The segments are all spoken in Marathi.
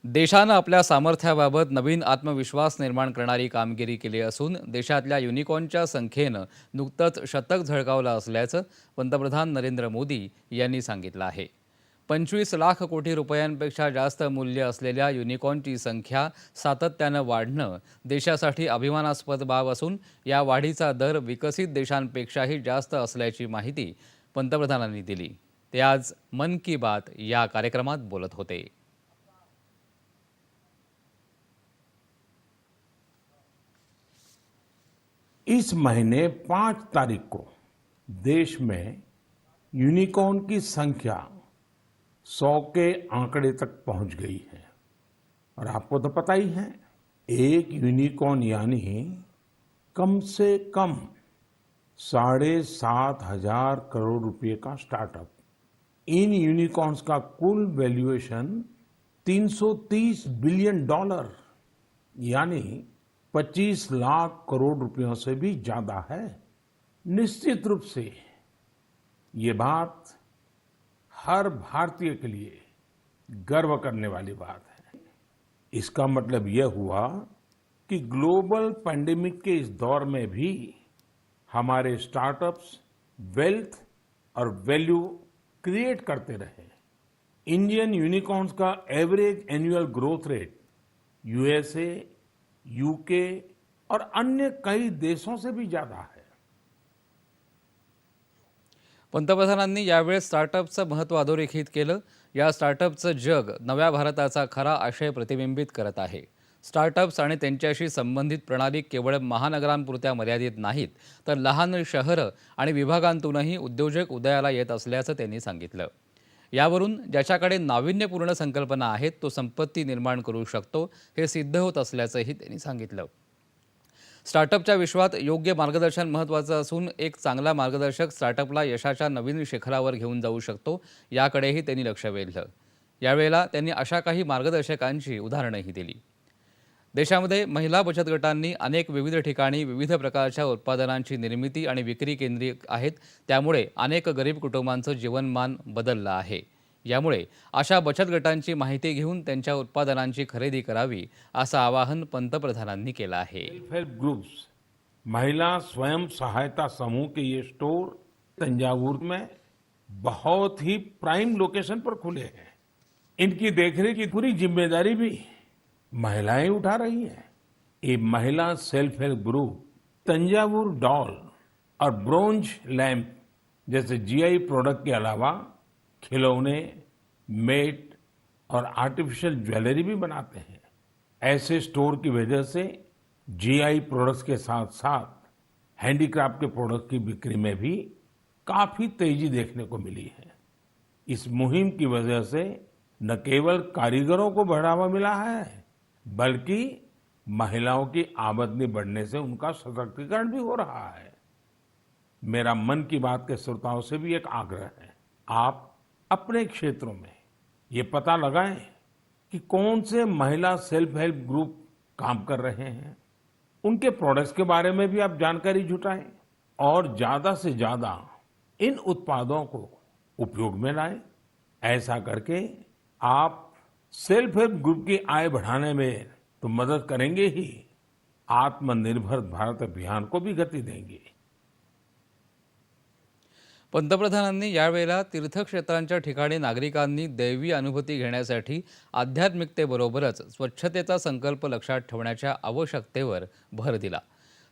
देशानं आपल्या सामर्थ्याबाबत नवीन आत्मविश्वास निर्माण करणारी कामगिरी केली असून देशातल्या युनिकॉर्नच्या संख्येनं नुकतंच शतक झळकावलं असल्याचं पंतप्रधान नरेंद्र मोदी यांनी सांगितलं आहे. 25 लाख कोटी रुपयांपेक्षा जास्त मूल्य असलेल्या युनिकॉर्नची संख्या सातत्यानं वाढणं देशासाठी अभिमानास्पद बाब असून या वाढीचा दर विकसित देशांपेक्षाही जास्त असल्याची माहिती पंतप्रधानांनी दिली. ते आज मन की बात या कार्यक्रमात बोलत होते. इस महीने 5 तारीख को देश में यूनिकॉर्न की संख्या 100 के आंकड़े तक पहुंच गई है। और आपको तो पता ही है, एक यूनिकॉर्न यानी कम से कम 7,500 करोड़ रुपए का स्टार्टअप। इन यूनिकॉर्न्स का कुल वैल्यूएशन $330 बिलियन यानी 25 लाख करोड़ रुपयों से भी ज्यादा है। निश्चित रूप से ये बात हर भारतीय के लिए गर्व करने वाली बात है। इसका मतलब यह हुआ कि ग्लोबल पैंडेमिक के इस दौर में भी हमारे स्टार्टअप्स वेल्थ और वैल्यू क्रिएट करते रहे। इंडियन यूनिकॉर्न्स का average annual growth rate USA, UK और अन्य कई देशों से भी ज्यादा है। पंतप्रधानांनी यावेळी स्टार्टअपचं महत्त्व अधोरेखित केलं. या स्टार्टअपचं जग नव्या भारताचा खरा आशय प्रतिबिंबित करत आहे. स्टार्टअप्स आणि त्यांच्याशी संबंधित प्रणाली केवळ महानगरांपुरत्या मर्यादित नाहीत, तर लहान शहरं आणि विभागांतूनही उद्योजक उदयाला येत असल्याचं त्यांनी सांगितलं. यावरून ज्याच्याकडे नाविन्यपूर्ण संकल्पना आहेत तो संपत्ती निर्माण करू शकतो हे सिद्ध होत असल्याचंही त्यांनी सांगितलं. स्टार्टअपच्या विश्वात योग्य मार्गदर्शन महत्त्वाचं असून एक चांगला मार्गदर्शक स्टार्टअपला यशाच्या नवीन शिखरावर घेऊन जाऊ शकतो, याकडेही त्यांनी लक्ष वेधलं. यावेळेला त्यांनी अशा काही मार्गदर्शकांची उदाहरणंही दिली. देशामध्ये महिला बचत गटांनी अनेक विविध ठिकाणी विविध प्रकारच्या उत्पादनांची निर्मिती आणि विक्री केंद्रे आहेत. त्यामुळे अनेक गरीब कुटुंबांचं जीवनमान बदललं आहे. यामुळे अशा बचत गटांची माहिती घेऊन त्यांच्या उत्पादनांची खरेदी करावी असं आवाहन पंतप्रधानांनी केलं आहे. सेल्फ हेल्प ग्रुप्स, महिला स्वयं सहायता समूह के ये स्टोर तंजावुर में बहुत ही प्राइम लोकेशन पर खुले हैं। इनकी देखरेख की पूरी जिम्मेदारी भी महिलाएं उठा रही हैं। ये महिला self help group Thanjavur doll और ब्रोंज लैंप जैसे जीआई प्रोडक्ट के अलावा खिलौने, मेट और आर्टिफिशियल ज्वेलरी भी बनाते हैं। ऐसे स्टोर की वजह से जीआई प्रोडक्ट्स के साथ साथ हैंडीक्राफ्ट के प्रोडक्ट की बिक्री में भी काफी तेजी देखने को मिली है। इस मुहिम की वजह से न केवल कारीगरों को बढ़ावा मिला है, बल्कि महिलाओं की आमदनी बढ़ने से उनका सशक्तिकरण भी हो रहा है। मेरा मन की बात के श्रोताओं से भी एक आग्रह है, आप अपने क्षेत्रों में ये पता लगाएं कि कौन से महिला सेल्फ हेल्प ग्रुप काम कर रहे हैं। उनके प्रोडक्ट्स के बारे में भी आप जानकारी जुटाएं और ज्यादा से ज्यादा इन उत्पादों को उपयोग में लाएं। ऐसा करके आप सेल्फ हेल्प ग्रुप की आय बढ़ाने में तो मदद करेंगे ही, आत्मनिर्भर भारत अभियान को भी गति देंगे। पंतप्रधानांनी यावेळेला तीर्थक्षेत्रांच्या ठिकाणी नागरिकांनी दैवी अनुभूती घेण्यासाठी आध्यात्मिकतेबरोबरच स्वच्छतेचा संकल्प लक्षात ठेवण्याच्या आवश्यकतेवर भर दिला.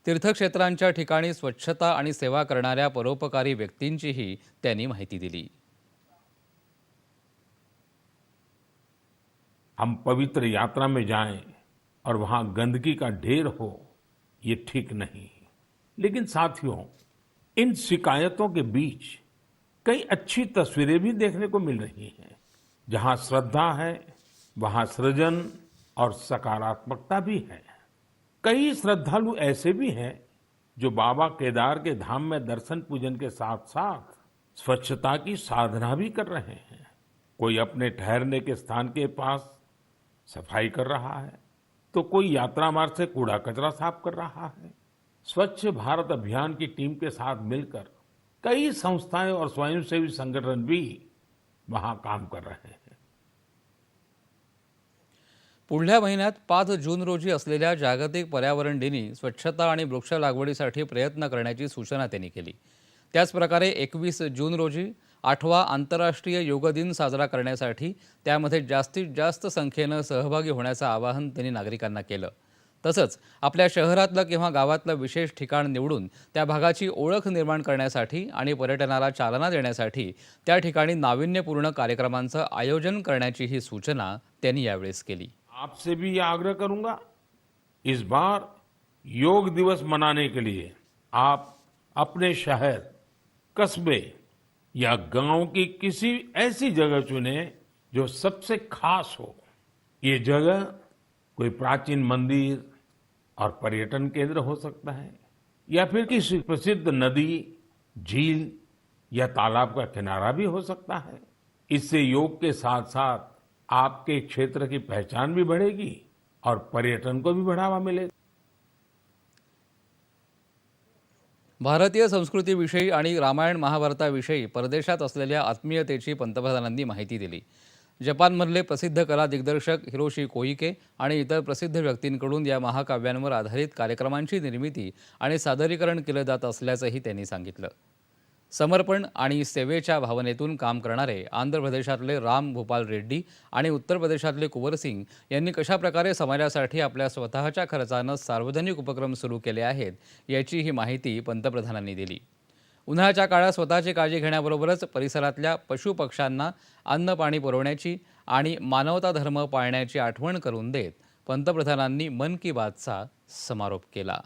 तीर्थक्षेत्रांच्या ठिकाणी स्वच्छता आणि सेवा करणाऱ्या परोपकारी व्यक्तींचीही त्यांनी माहिती दिली. हम पवित्र यात्रा में जाएं और वहां गंदगी का ढेर हो, ये ठीक नहीं। लेकिन साथियों, इन शिकायतों के बीच कई अच्छी तस्वीरें भी देखने को मिल रही हैं। जहां श्रद्धा है, वहां सृजन और सकारात्मकता भी है। कई श्रद्धालु ऐसे भी हैं जो बाबा केदार के धाम में दर्शन पूजन के साथ साथ स्वच्छता की साधना भी कर रहे हैं। कोई अपने ठहरने के स्थान के पास सफाई कर रहा है, तो कोई यात्रा मार्ग से कूड़ा कचरा साफ कर रहा है। स्वच्छ भारत अभियान की टीम के साथ मिलकर कई संस्थाएं और स्वयंसेवी संगठन भी वहां काम कर रहे हैं। पुढल्या महिन्यात 5 जून रोजी असलेल्या जागतिक पर्यावरण दिनी स्वच्छता आणि वृक्ष लागवडीसाठी प्रयत्न करण्याची सूचना त्यांनी केली. त्याचप्रकारे 21 जून रोजी 8वा आंतरराष्ट्रीय योग दिन साजरा करण्यासाठी त्यामध्ये जास्तीत जास्त संख्येनं सहभागी होण्याचं आवाहन त्यांनी नागरिकांना केलं. तसंच आपल्या शहरातलं किंवा गावातलं विशेष ठिकाण निवडून त्या भागाची ओळख निर्माण करण्यासाठी आणि पर्यटनाला चालना देण्यासाठी त्या ठिकाणी नाविन्यपूर्ण कार्यक्रमांचं आयोजन करण्याचीही सूचना त्यांनी यावेळेस केली. आपसे भी ये आग्रह करूंगा, इस बार योग दिवस मनाने के लिए आप अपने शहर, कस्बे या गांव की किसी ऐसी जगह चुने जो सबसे खास हो. ये जगह कोई प्राचीन मंदिर और पर्यटन केंद्र हो सकता है, या फिर किसी प्रसिद्ध नदी, झील या तालाब का किनारा भी हो सकता है. इससे योग के साथ साथ आपके क्षेत्र की पहचान भी बढ़ेगी और पर्यटन को भी बढ़ावा मिलेगा. भारतीय संस्कृतीविषयी आणि रामायण महाभारताविषयी परदेशात असलेल्या आत्मीयतेची पंतप्रधानांनी माहिती दिली. जपानमधले प्रसिद्ध कला दिग्दर्शक हिरोशी कोइके आणि इतर प्रसिद्ध व्यक्तींकडून या महाकाव्यांवर आधारित कार्यक्रमांची निर्मिती आणि सादरीकरण केलं जात असल्याचंही त्यांनी सांगितलं. समर्पण आणि सेवेच्या भावनेतून काम करणारे आंध्र प्रदेशातले राम भूपाल रेड्डी आणि उत्तर प्रदेशातले कुंवर सिंग यांनी कशाप्रकारे समाजासाठी आपल्या स्वतःच्या खर्चानं सार्वजनिक उपक्रम सुरू केले आहेत याची ही माहिती पंतप्रधानांनी दिली. उन्हाळ्याच्या काळात स्वतःची काळजी घेण्याबरोबरच परिसरातल्या पशुपक्ष्यांना अन्न पाणी पुरवण्याची आणि मानवता धर्म पाळण्याची आठवण करून देत पंतप्रधानांनी मन की बातचा समारोप केला.